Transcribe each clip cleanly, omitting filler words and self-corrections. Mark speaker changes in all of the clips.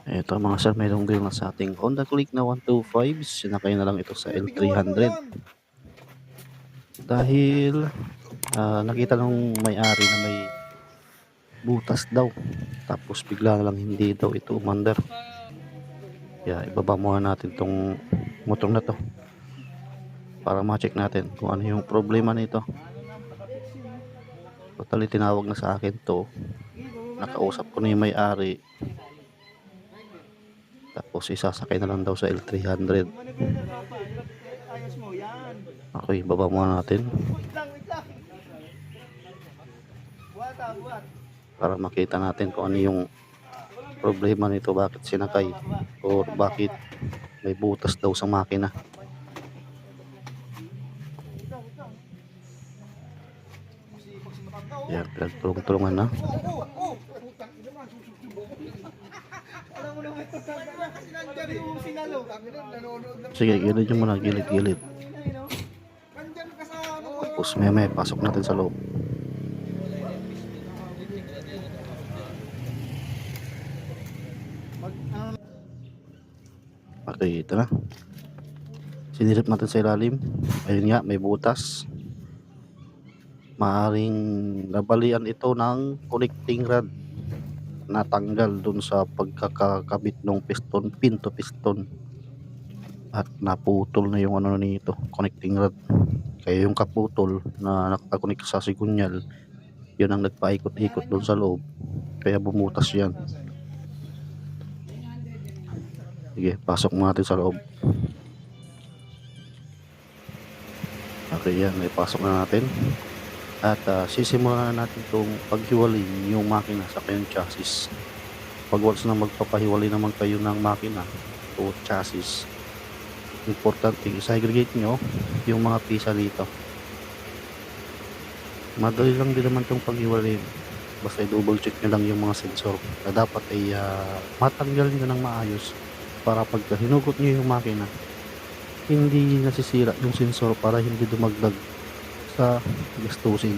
Speaker 1: Ito mga sir, mayroong deal na sa ating Honda Click na 125. Sinakay na lang ito sa L300. Dahil nakita nung may-ari na may butas daw. Tapos bigla na lang hindi daw ito umandar. Kaya ibaba muna natin tong motor na to para ma-check natin kung ano yung problema nito. Totally tinawag na sa akin to. Nakausap ko na yung may-ari. Tapos isasakay na lang daw sa L300. Okay, baba muna natin para makita natin kung ano yung problema nito, bakit sinakay o bakit may butas daw sa makina. Yan, pinagtulong-tulungan na. Sige, gilid yung muna, gilid. Tapos may pasok natin sa loob. Okay, ito na. Sinilip natin sa ilalim. Ayun nga, may butas. Maaring nabalian ito ng connecting rod. Natanggal dun sa pagkakabit ng piston, pin to piston. At naputol na yung ano nito, connecting rod. Kaya yung kaputol na nakakonek sa sigunyal, yun ang nagpaikot-ikot dun sa loob. Kaya bumutas yan. Sige, pasok mo natin sa loob. Okay, yan, ipasok na natin. At sisimulan na natin itong paghiwalay yung makina sa kanyang chassis. Pag once na magpapahiwalay naman kayo ng makina o chassis, importante i-segregate nyo yung mga pisa dito. Madali lang din naman itong paghiwalay. Basta i-double check nyo lang yung mga sensor na dapat ay matanggal nyo ng maayos para pagka hinugot nyo yung makina, hindi nasisira yung sensor para hindi dumagdag sa gastusin.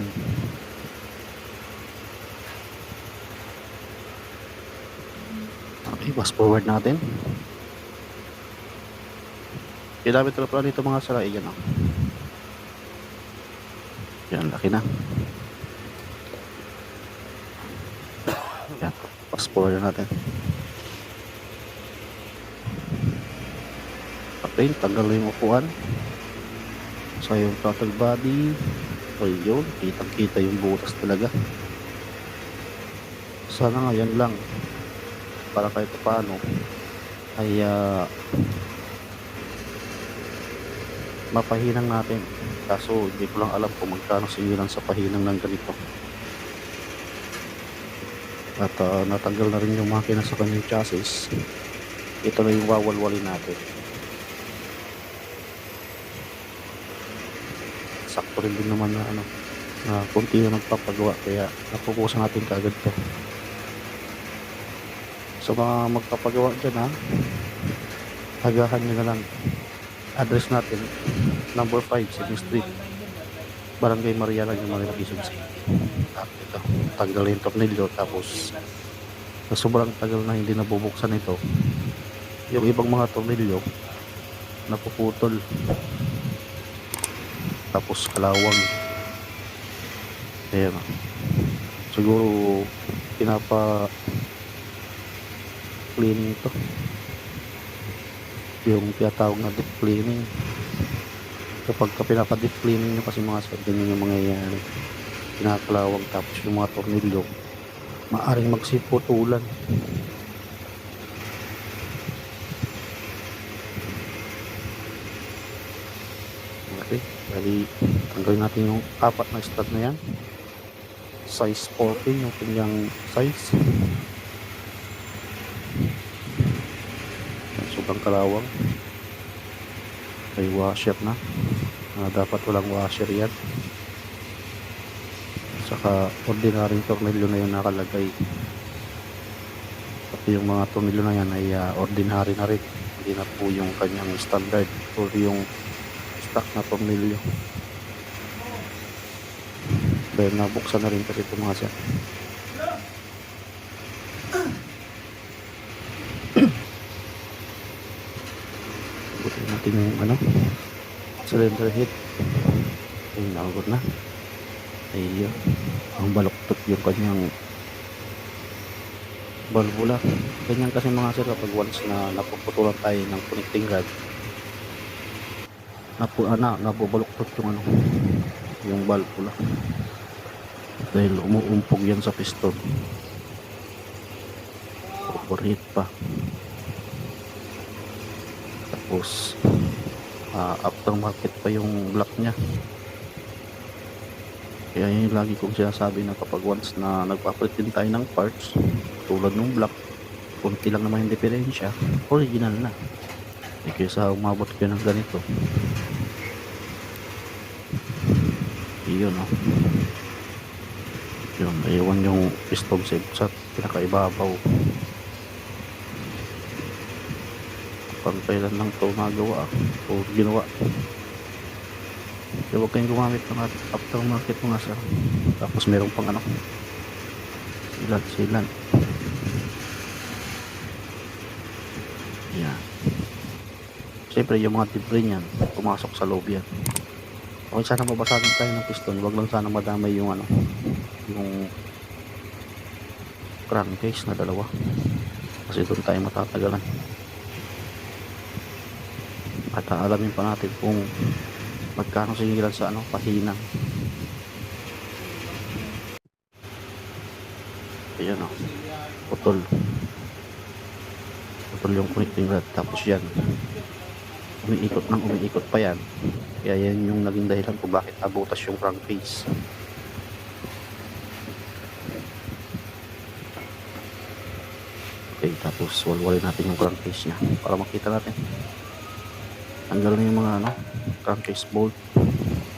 Speaker 1: Okay, fast forward natin. Kilometer pala dito mga sala, yan o. Yan, laki na. Yan, fast forward natin. Okay, tanggal na yung upuan. So yung throttle body, o yun, kitang-kita yung butas talaga. Sana nga yan lang, para kahit paano ay mapahinang natin. Kaso hindi ko lang alam kung magkano singilan sa pahinang ng ganito. At natanggal na rin yung makina sa kanyang chassis. Ito na yung wawalwalin natin. Sakto rin din naman na konti na nagpapagawa, kaya napupusan natin kaagad to. So mga magpapagawa dyan agahan nyo na lang. Address natin number 5 Sydney Street, Barangay Mariana, yung Manila, Quezon City. Ito, tanggalin yung tornilyo. Tapos sa sobrang tagal na hindi nabubuksan ito, yung ibang mga tornilyo napuputol. Tapos kalawang. Ayan, siguro pinapa cleaning ito, yung tinatawag na deep cleaning. Kapag pinapa deep cleaning nyo kasi mga sir, ganyan yung mangyayari, pinakalawang. Tapos yung mga tornilyo maaring magsiputulan. Okay, dali tanggalin natin yung apat na stud na yan. Size 14 yung kanyang size. Sobrang kalawang. May washer na. Dapat walang washer yan. Saka ordinaryong tornilyo na yung nakalagay. Pati yung mga tornilyo na yan ay ordinary na rin. Hindi na po yung kanyang standard o yung stock na tornilyo. Dahil nabuksan na rin kasi ito mga siya. natin yung ano, cylinder head. Ay, nakagod na. Ay, ang baluktot yung kanyang valvula. Ganyan kasi mga sir, kapag once na napuputulan tayo ng connecting rod, nabubaluktot yung ano, yung valvula. Dahil umuumpog yan sa piston. Overheat pa. Tapos, aftermarket pa yung block niya. Kaya yun lagi kong sinasabi na kapag once na nagpapalit din tayo ng parts, tulad ng block, kunti lang naman yung diferensya, original na. E kaysa umabot kayo ng ganito. Yun o. Yun, naiwan yung piston sa pinakaibabaw. Pag kailan lang ito nagawa o ginawa. Kaya huwag kayong gumamit ng aftermarket mga sir. Tapos meron pang ano, silan. Yan. Siyempre yung mga debris niyan, pumasok sa loob yan. Okay, sana mabasagin tayo ng piston. Huwag lang sana madamay yung ano, yung crankcase na dalawa. Kasi doon tayo matatagalan. At alamin pa natin kung magkano singilan sa ano, pahinang. Ayan o, putol yung connecting rod. Tapos yan, umiikot pa yan. Kaya yan yung naging dahilan kung bakit abutas yung crankcase. Okay, tapos walwalin natin yung crankcase nya para makita natin. Tanggalin yung mga ano, crankcase bolt.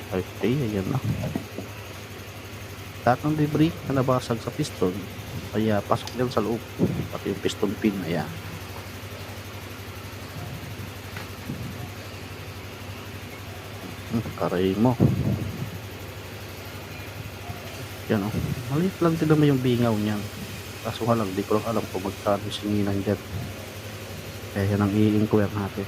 Speaker 1: Okay, ayan na. Lahat ng debris na nabasag sa piston ay pasok dyan sa loob. Pati yung piston pin, ayan. Karay mo. Yan o. Maliit lang din naman yung bingaw niyan. Kaso nga lang, di ko lang alam kung magkano singinan dyan. Kaya yan ang i-inquire natin.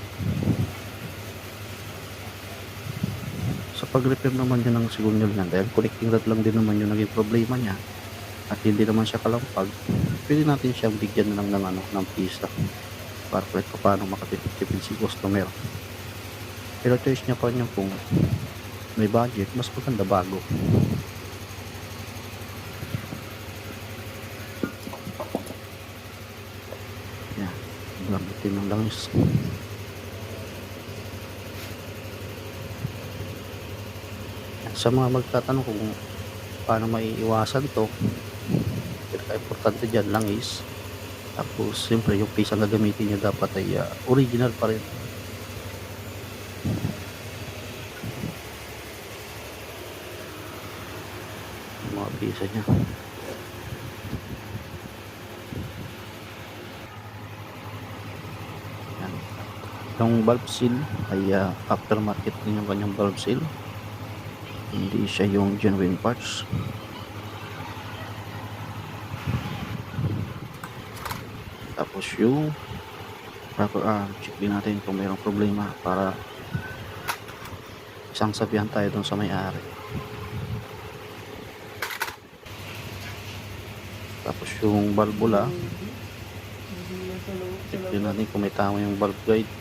Speaker 1: Sa pag-repair naman yun ng signal niyan, dahil connecting rod lang din naman yung naging problema niya, at hindi naman siya kalampag, pwede natin siyang bigyan na lang ng, ano, ng pisa para kahit paano makatipid si customer. Pero choice niya pa rin yung kung may budget, mas maganda bago. Yan, lambutin ng langis. Sa mga magtatanong kung paano maiiwasan to, pinaka-importante dyan lang is, tapos siyempre yung piece ang gagamitin nyo dapat ay original pa rin. Yung mga pisa nya. Yan. Yung valve seal ay aftermarket din yung kanyang valve seal. Hindi siya yung genuine parts. Tapos yung check din natin kung mayroong problema para isang sabihan tayo dun sa may-ari. Tapos yung valvula, check din natin kung may tama yung valve guide.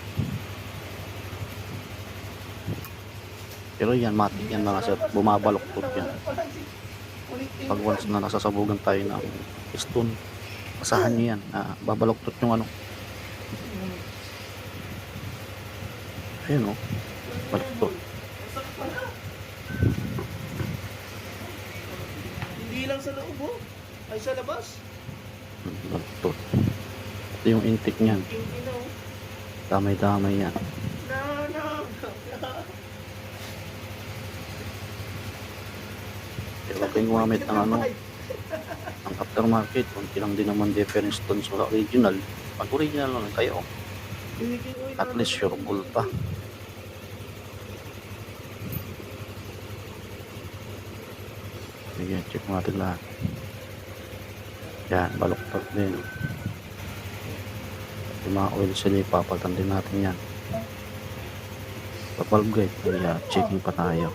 Speaker 1: Pero yan, matik yan mga sir, bumabaluktot yan. Pag once na nasasabugan tayo ng piston, asahan nyo yan, babaluktot yung ano. Ayun o, baluktot.
Speaker 2: Hindi lang sa loob o, ay sa labas.
Speaker 1: Baluktot. Ito yung intake nyan, damay-damay yan. Pero kung gumamit ng ano, ang aftermarket, kunti lang din naman difference dun sa original. Pag original lang kayo, at least sureable pa. Sige, check natin lahat. Yan, baluktot din. Yung mga oil seal, ipapalitan din natin yan. pa-valve guide, kaya checking pa tayo.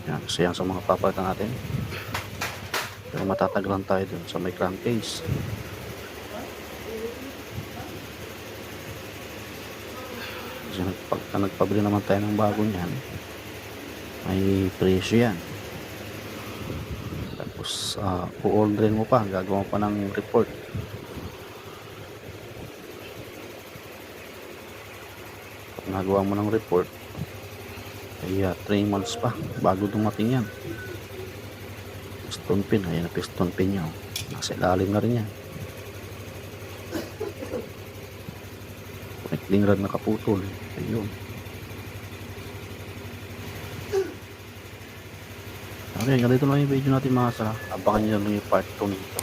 Speaker 1: Yan, so yan sa mga papalitan natin. Pero matatagalan tayo dun sa may crankcase. Kasi pagka nagpabili naman tayo ng bago niyan, may presyo yan. Tapos u-orderin mo pa, gagawa pa ng report. Pag nagawa mo ng report, ay 3 months pa bago dumating yan. Piston pin, ayan na piston pin nyo, nasa ilalim na rin yan. Connecting rod nakaputol, ayun. Okay, ganito lang yung video natin mga sara. Abangan nyo lang yung part 2 nito.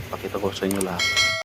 Speaker 1: Pakita ko sa inyo lahat.